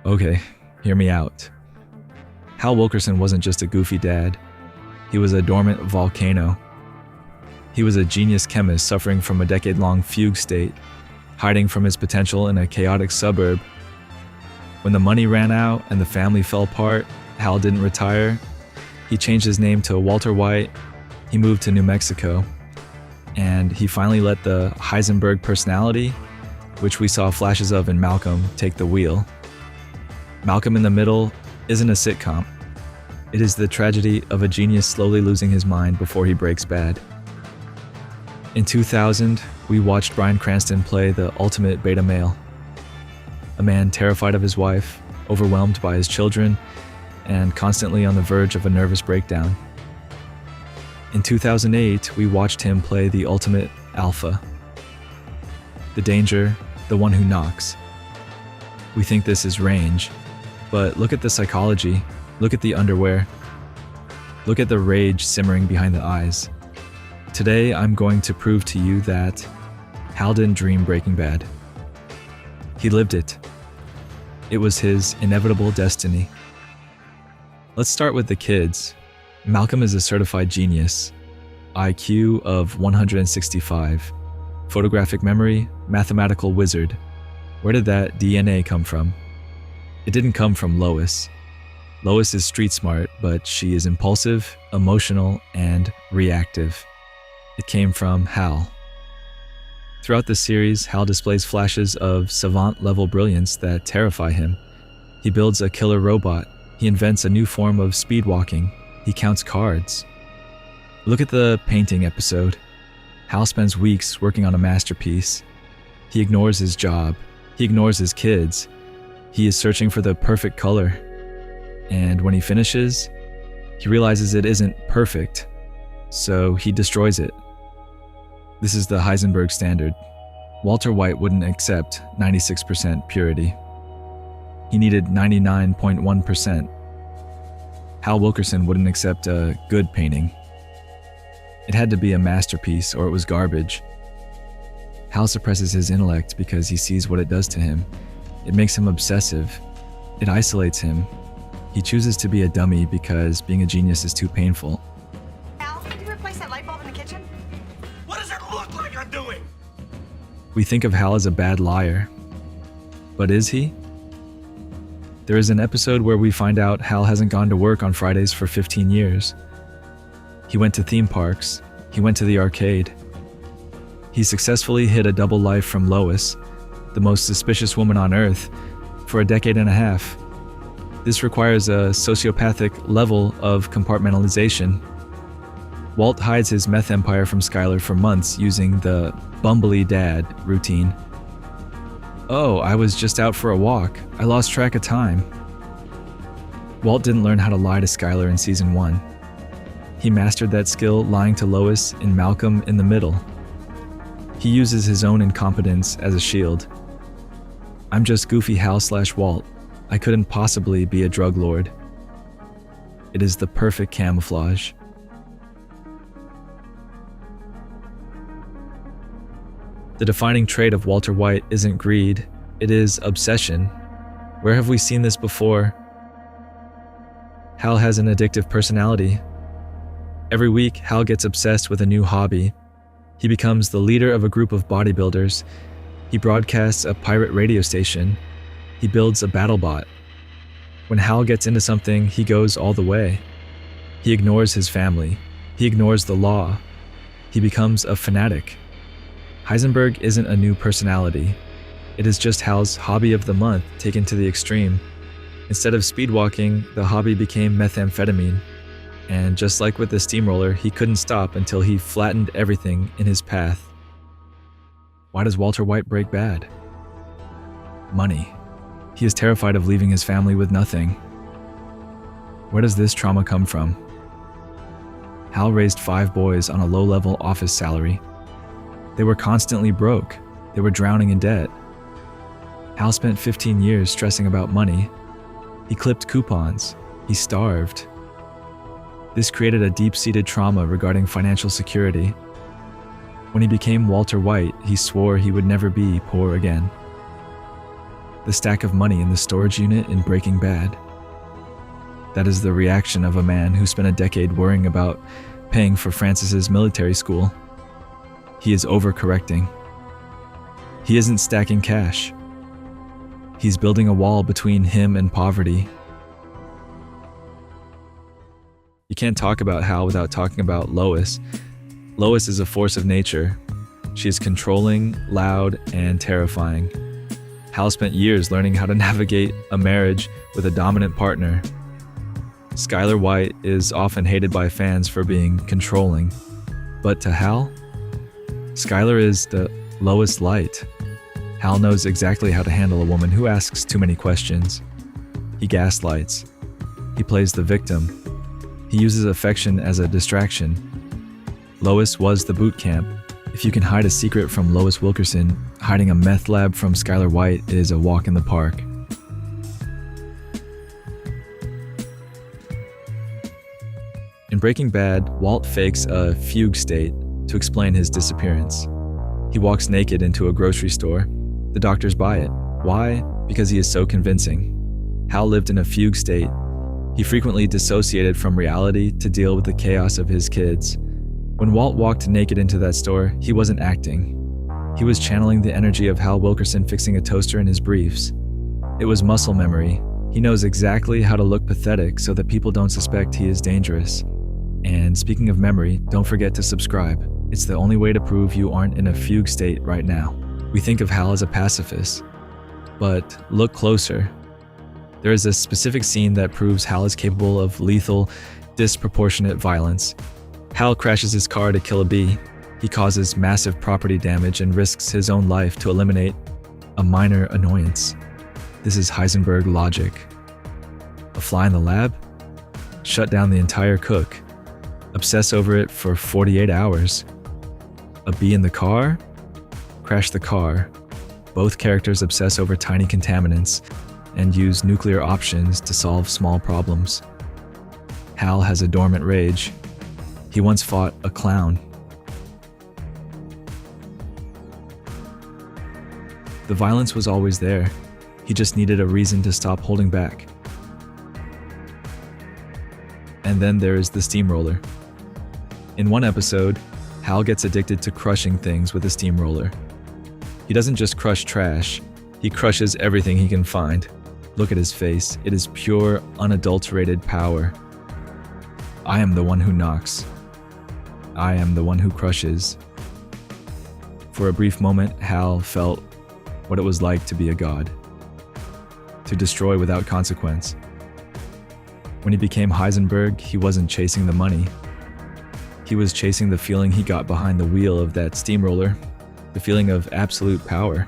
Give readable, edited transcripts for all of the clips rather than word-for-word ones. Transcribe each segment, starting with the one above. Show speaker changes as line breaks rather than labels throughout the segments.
Okay, hear me out. Hal Wilkerson wasn't just a goofy dad. He was a dormant volcano. He was a genius chemist suffering from a decade-long fugue state, hiding from his potential in a chaotic suburb. When the money ran out and the family fell apart, Hal didn't retire. He changed his name to Walter White. He moved to New Mexico. And he finally let the Heisenberg personality, which we saw flashes of in Malcolm, take the wheel. Malcolm in the Middle isn't a sitcom. It is the tragedy of a genius slowly losing his mind before he breaks bad. In 2000, we watched Bryan Cranston play the ultimate beta male. A man terrified of his wife, overwhelmed by his children, and constantly on the verge of a nervous breakdown. In 2008, we watched him play the ultimate alpha. The danger, the one who knocks. We think this is range, but look at the psychology, look at the underwear, look at the rage simmering behind the eyes. Today, I'm going to prove to you that Hal didn't dream Breaking Bad. He lived it. It was his inevitable destiny. Let's start with the kids. Malcolm is a certified genius. IQ of 165. Photographic memory, mathematical wizard. Where did that DNA come from? It didn't come from Lois. Lois is street smart, but she is impulsive, emotional, and reactive. It came from Hal. Throughout the series, Hal displays flashes of savant-level brilliance that terrify him. He builds a killer robot. He invents a new form of speed walking. He counts cards. Look at the painting episode. Hal spends weeks working on a masterpiece. He ignores his job. He ignores his kids. He is searching for the perfect color. And when he finishes, he realizes it isn't perfect, so he destroys it. This is the Heisenberg standard. Walter White wouldn't accept 96% purity. He needed 99.1%. Hal Wilkerson wouldn't accept a good painting. It had to be a masterpiece or it was garbage. Hal suppresses his intellect because he sees what it does to him. It makes him obsessive. It isolates him. He chooses to be a dummy because being a genius is too painful.
Al, can you replace that light bulb in the kitchen?
What does it look like I'm doing?
We think of Hal as a bad liar. But is he? There is an episode where we find out Hal hasn't gone to work on Fridays for 15 years. He went to theme parks. He went to the arcade. He successfully hid a double life from Lois, the most suspicious woman on Earth, for a decade and a half. This requires a sociopathic level of compartmentalization. Walt hides his meth empire from Skylar for months using the bumbly dad routine. Oh, I was just out for a walk. I lost track of time. Walt didn't learn how to lie to Skylar in season 1. He mastered that skill lying to Lois in Malcolm in the Middle. He uses his own incompetence as a shield. I'm just goofy Hal/Walt. I couldn't possibly be a drug lord. It is the perfect camouflage. The defining trait of Walter White isn't greed, it is obsession. Where have we seen this before? Hal has an addictive personality. Every week, Hal gets obsessed with a new hobby. He becomes the leader of a group of bodybuilders. He broadcasts a pirate radio station. He builds a battle bot. When Hal gets into something, he goes all the way. He ignores his family. He ignores the law. He becomes a fanatic. Heisenberg isn't a new personality. It is just Hal's hobby of the month taken to the extreme. Instead of speedwalking, the hobby became methamphetamine. And just like with the steamroller, he couldn't stop until he flattened everything in his path. Why does Walter White break bad? Money. He is terrified of leaving his family with nothing. Where does this trauma come from? Hal raised 5 boys on a low-level office salary. They were constantly broke. They were drowning in debt. Hal spent 15 years stressing about money. He clipped coupons. He starved. This created a deep-seated trauma regarding financial security. When he became Walter White, he swore he would never be poor again. the stack of money in the storage unit in Breaking Bad. That is the reaction of a man who spent a decade worrying about paying for Francis's military school. He is overcorrecting. He isn't stacking cash. He's building a wall between him and poverty. You can't talk about Hal without talking about Lois. Lois is a force of nature. She is controlling, loud, and terrifying. Hal spent years learning how to navigate a marriage with a dominant partner. Skylar White is often hated by fans for being controlling. But to Hal, Skylar is the Lois light. Hal knows exactly how to handle a woman who asks too many questions. He gaslights. He plays the victim. He uses affection as a distraction. Lois was the boot camp. If you can hide a secret from Lois Wilkerson, hiding a meth lab from Skylar White is a walk in the park. In Breaking Bad, Walt fakes a fugue state to explain his disappearance. He walks naked into a grocery store. The doctors buy it. Why? Because he is so convincing. Hal lived in a fugue state. He frequently dissociated from reality to deal with the chaos of his kids. When Walt walked naked into that store, he wasn't acting. He was channeling the energy of Hal Wilkerson fixing a toaster in his briefs. It was muscle memory. He knows exactly how to look pathetic so that people don't suspect he is dangerous. And speaking of memory, don't forget to subscribe. It's the only way to prove you aren't in a fugue state right now. We think of Hal as a pacifist, but look closer. There is a specific scene that proves Hal is capable of lethal, disproportionate violence. Hal crashes his car to kill a bee. He causes massive property damage and risks his own life to eliminate a minor annoyance. This is Heisenberg logic. A fly in the lab? Shut down the entire cook. Obsess over it for 48 hours. A bee in the car? Crash the car. Both characters obsess over tiny contaminants and use nuclear options to solve small problems. Hal has a dormant rage. He once fought a clown. The violence was always there. He just needed a reason to stop holding back. And then there is the steamroller. In one episode, Hal gets addicted to crushing things with a steamroller. He doesn't just crush trash, he crushes everything he can find. Look at his face. It is pure, unadulterated power. I am the one who knocks. I am the one who crushes. For a brief moment, Hal felt what it was like to be a god. To destroy without consequence. When he became Heisenberg, he wasn't chasing the money. He was chasing the feeling he got behind the wheel of that steamroller, the feeling of absolute power.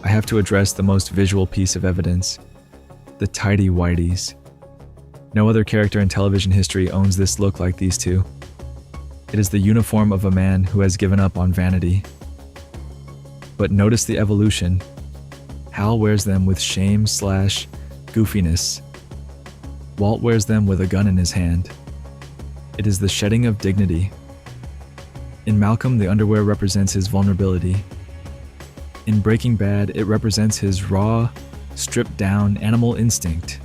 I have to address the most visual piece of evidence, the tighty-whities. No other character in television history owns this look like these two. It is the uniform of a man who has given up on vanity. But notice the evolution. Hal wears them with shame/goofiness. Walt wears them with a gun in his hand. It is the shedding of dignity. In Malcolm, the underwear represents his vulnerability. In Breaking Bad, it represents his raw, stripped-down animal instinct.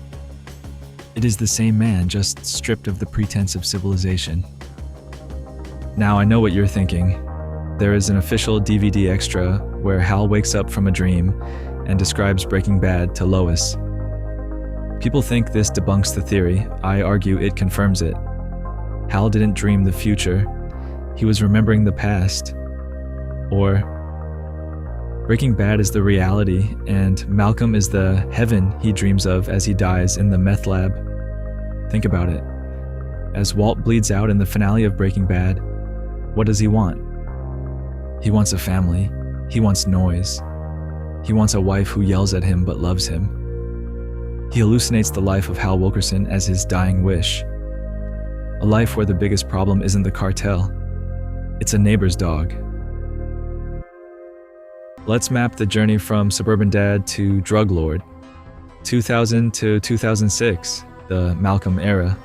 It is the same man, just stripped of the pretense of civilization. Now I know what you're thinking. There is an official DVD extra where Hal wakes up from a dream and describes Breaking Bad to Lois. People think this debunks the theory. I argue it confirms it. Hal didn't dream the future. He was remembering the past. Or Breaking Bad is the reality, and Malcolm is the heaven he dreams of as he dies in the meth lab. Think about it. As Walt bleeds out in the finale of Breaking Bad, what does he want? He wants a family. He wants noise. He wants a wife who yells at him but loves him. He hallucinates the life of Hal Wilkerson as his dying wish. A life where the biggest problem isn't the cartel. It's a neighbor's dog. Let's map the journey from suburban dad to drug lord. 2000 to 2006, the Malcolm era.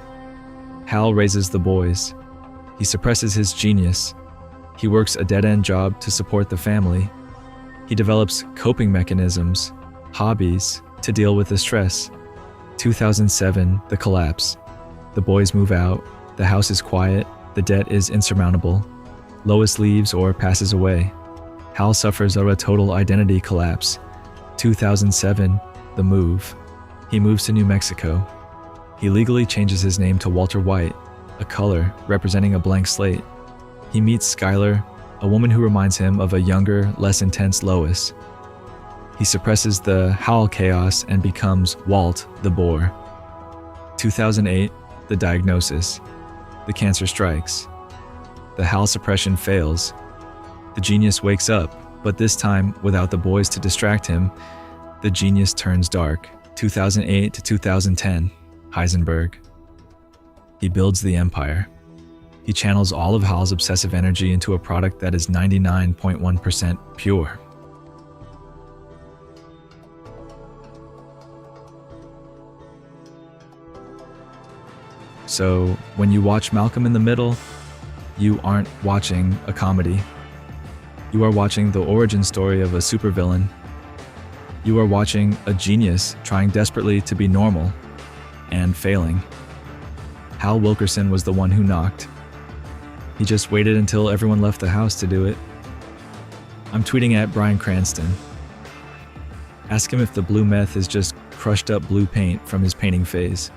Hal raises the boys. He suppresses his genius. He works a dead-end job to support the family. He develops coping mechanisms, hobbies, to deal with the stress. 2007, the collapse. The boys move out, the house is quiet, the debt is insurmountable. Lois leaves or passes away. Hal suffers a total identity collapse. 2007, the move. He moves to New Mexico. He legally changes his name to Walter White, a color representing a blank slate. He meets Skylar, a woman who reminds him of a younger, less intense Lois. He suppresses the Hal chaos and becomes Walt the Boar. 2008, the diagnosis. The cancer strikes. The Hal suppression fails. The genius wakes up, but this time, without the boys to distract him, the genius turns dark. 2008 to 2010, Heisenberg. He builds the empire. He channels all of Hal's obsessive energy into a product that is 99.1% pure. So, when you watch Malcolm in the Middle, you aren't watching a comedy. You are watching the origin story of a supervillain. You are watching a genius trying desperately to be normal and failing. Hal Wilkerson was the one who knocked. He just waited until everyone left the house to do it. I'm tweeting at Bryan Cranston. Ask him if the blue meth is just crushed up blue paint from his painting phase.